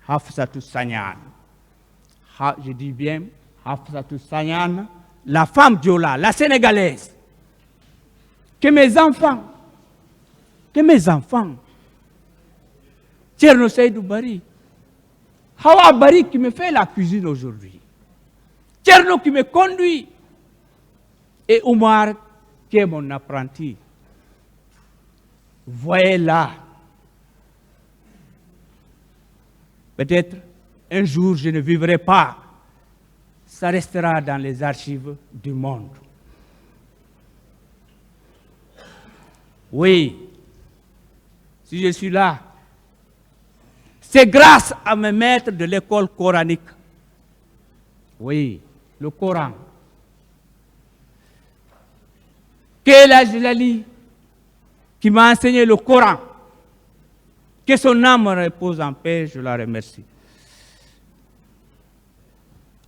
Hafsatou Sagnan. Je dis bien Hafsatou Sagnan, la femme Diola, la sénégalaise. Que mes enfants, Thierno Seydou Bari, Hawa Bari qui me fait la cuisine aujourd'hui, Thierno qui me conduit, et Oumar qui est mon apprenti. Voyez là. Peut-être un jour je ne vivrai pas. Ça restera dans les archives du monde. Oui, si je suis là, c'est grâce à mes maîtres de l'école coranique. Oui, le Coran. Kéla Jilali, qui m'a enseigné le Coran. Que son âme repose en paix, je la remercie.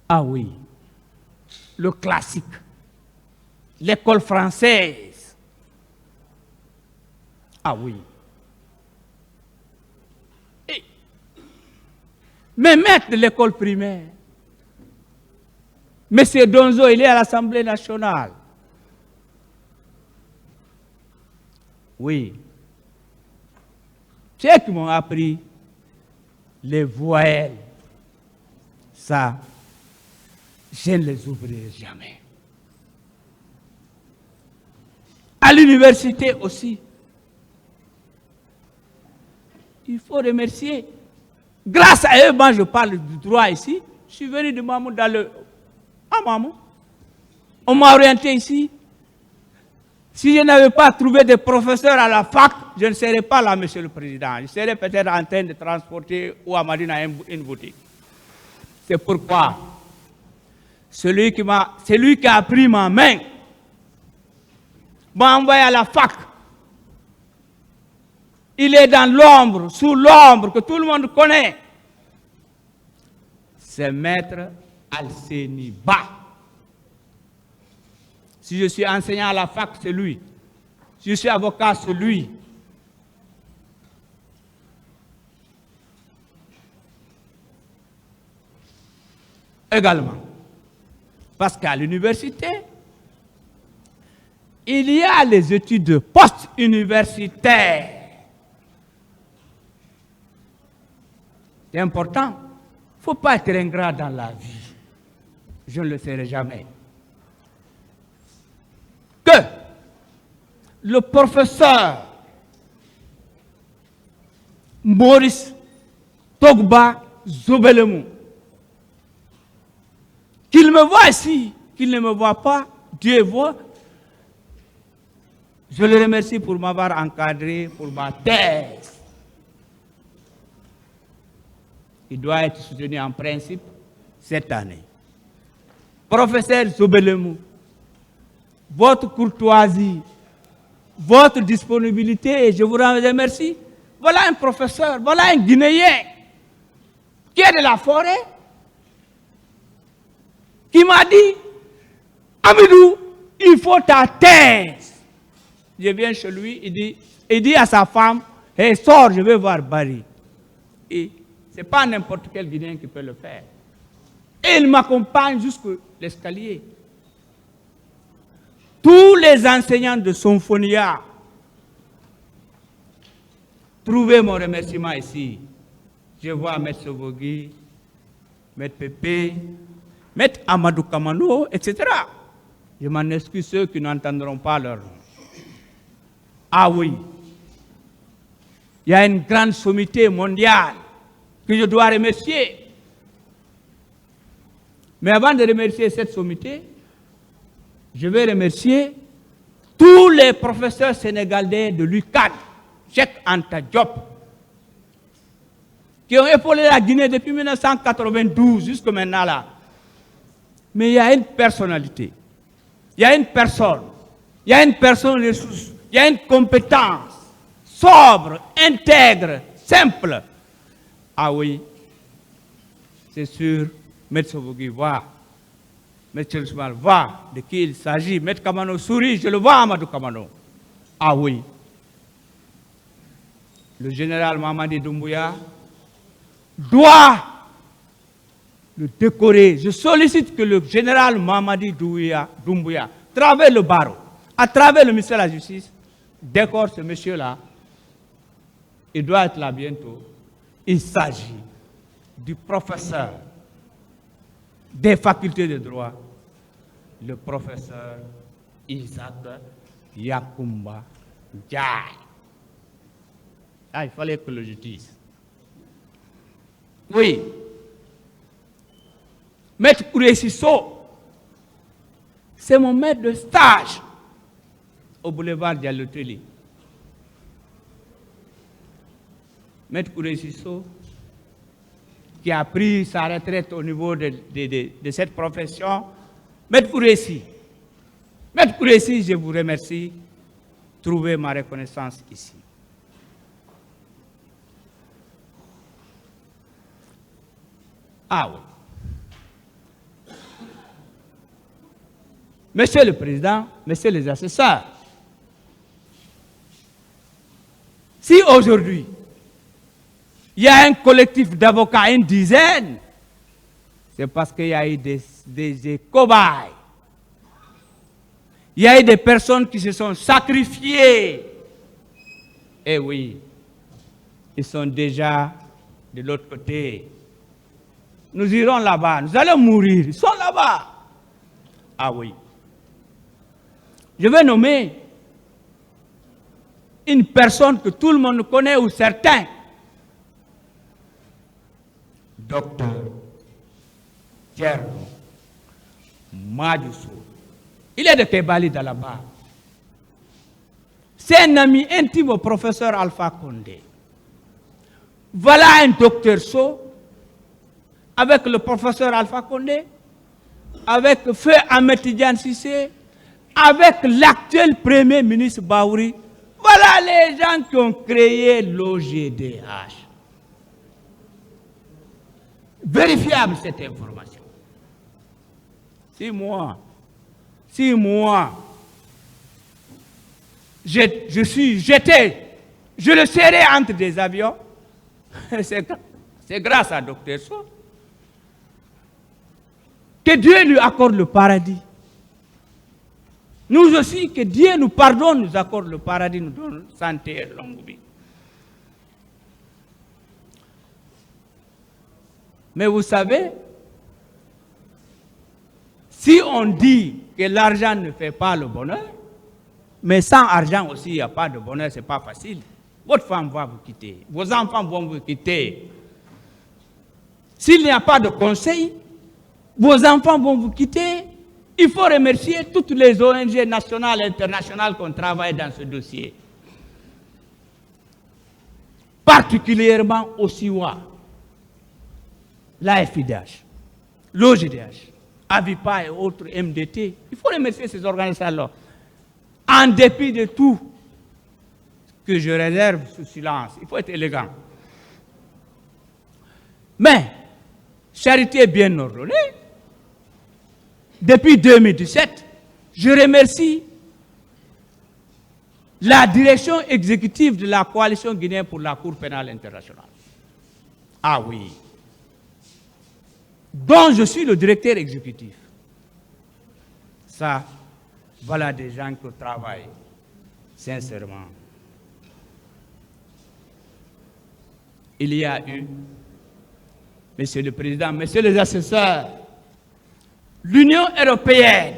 Ah oui, le classique, l'école française. Ah oui. Et mes maîtres de l'école primaire, Monsieur Donzo, il est à l'Assemblée nationale. Oui. C'est eux qui m'ont appris les voyelles. Ça, je ne les oublierai jamais. À l'université aussi. Il faut remercier. Grâce à eux, moi je parle du droit ici. Je suis venu de Mamou dans le... Ah Mamou. On m'a orienté ici. Si je n'avais pas trouvé de professeur à la fac, je ne serais pas là, Monsieur le Président. Je serais peut-être en train de transporter ou à Madina une boutique. C'est pourquoi celui qui a pris ma main m'a envoyé à la fac. Il est dans l'ombre, sous l'ombre que tout le monde connaît. C'est Maître Alseni Ba. Si je suis enseignant à la fac, c'est lui. Si je suis avocat, c'est lui. Également. Parce qu'à l'université, il y a les études post-universitaires. C'est important. Il ne faut pas être ingrat dans la vie. Je ne le serai jamais. Que le professeur Maurice Togba Zobelemou, qu'il me voit ici, qu'il ne me voit pas, Dieu voit. Je le remercie pour m'avoir encadré pour ma thèse. Il doit être soutenu en principe cette année. Professeur Zobelemou, votre courtoisie, votre disponibilité, je vous remercie. Voilà un professeur, voilà un Guinéen qui est de la forêt, qui m'a dit, Amidou, il faut ta thèse. Je viens chez lui, il dit à sa femme, hey, sors, je vais voir Barry. Et ce n'est pas n'importe quel Guinéen qui peut le faire. Et il m'accompagne jusqu'à l'escalier. Tous les enseignants de Symphonia, trouvez mon remerciement ici. Je vois M. Sobogui, M. Pépé, M. Amadou Kamano, etc. Je m'en excuse ceux qui n'entendront pas leur nom. Ah oui, il y a une grande sommité mondiale que je dois remercier. Mais avant de remercier cette sommité, je vais remercier tous les professeurs sénégalais de l'UCAD, Cheikh Anta Diop, qui ont épaulé la Guinée depuis 1992 jusqu'à maintenant là. Mais il y a une personnalité, il y a une personne, il y a une personne ressource, il y a une compétence sobre, intègre, simple. Ah oui, c'est sûr, M. Sobogui voit. M. Ousmane voit de qui il s'agit. M. Kamano sourit, je le vois, Amadou Kamano. Ah oui. Le général Mamadi Doumbouya, doit le décorer. Je sollicite que le général Mamadi Doumbouya, à travers le barreau, à travers le ministère de la Justice, décore ce monsieur-là. Il doit être là bientôt. Il s'agit du professeur des facultés de droit, le professeur Isaac Yakumba Ndiaye. Ah, il fallait que je dise. Oui. Maître Kouressisso, c'est mon maître de stage au boulevard Diallo-Teli. Maître Kouressisso, qui a pris sa retraite au niveau de cette profession. Maître Kouressi, je vous remercie. Trouvez ma reconnaissance ici. Ah oui. Monsieur le Président, Messieurs les assesseurs, si aujourd'hui, il y a un collectif d'avocats, une dizaine, c'est parce qu'il y a eu des cobayes. Il y a eu des personnes qui se sont sacrifiées. Eh oui, ils sont déjà de l'autre côté. Nous irons là-bas, nous allons mourir, ils sont là-bas. Ah oui. Je vais nommer une personne que tout le monde connaît ou certains. Docteur Thierno Madjoussou. Il est de Kébali là-bas. C'est un ami intime au professeur Alpha Condé. Voilà un docteur So avec le professeur Alpha Condé, avec Feu Ahmed Tidiane Cissé, avec l'actuel premier ministre Baouri. Voilà les gens qui ont créé l'OGDH. Vérifiable cette information. Si moi, je suis jeté, je le serai entre des avions, c'est grâce à Dr So. Que Dieu lui accorde le paradis. Nous aussi, que Dieu nous pardonne, nous accorde le paradis, nous donne santé et longue vie. Mais vous savez, si on dit que l'argent ne fait pas le bonheur, mais sans argent aussi, il n'y a pas de bonheur, ce n'est pas facile. Votre femme va vous quitter, vos enfants vont vous quitter. S'il n'y a pas de conseil, vos enfants vont vous quitter. Il faut remercier toutes les ONG nationales et internationales qui ont travaillé dans ce dossier. Particulièrement au SIWA, la FIDH, l'OGDH, AVIPA et autres MDT. Il faut remercier ces organisations-là. En dépit de tout que je réserve sous silence, il faut être élégant. Mais, charité bien ordonnée, depuis 2017, je remercie la direction exécutive de la coalition guinéenne pour la Cour pénale internationale. Ah oui. Dont je suis le directeur exécutif. Ça, voilà des gens qui travaillent sincèrement. Il y a eu, Monsieur le Président, Messieurs les assesseurs, l'Union européenne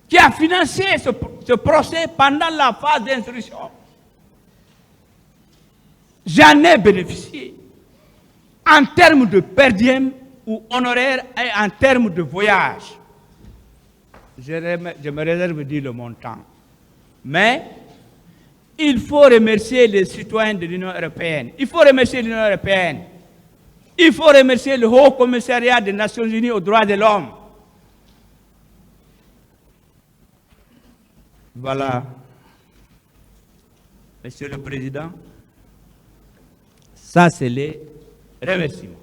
qui a financé ce procès pendant la phase d'instruction. J'en ai bénéficié en termes de per diem ou honoraire et en termes de voyage. Je me réserve de dire le montant. Mais il faut remercier les citoyens de l'Union européenne. Il faut remercier l'Union européenne. Il faut remercier le Haut Commissariat des Nations Unies aux droits de l'homme. Voilà, Monsieur le Président, ça c'est les remerciements.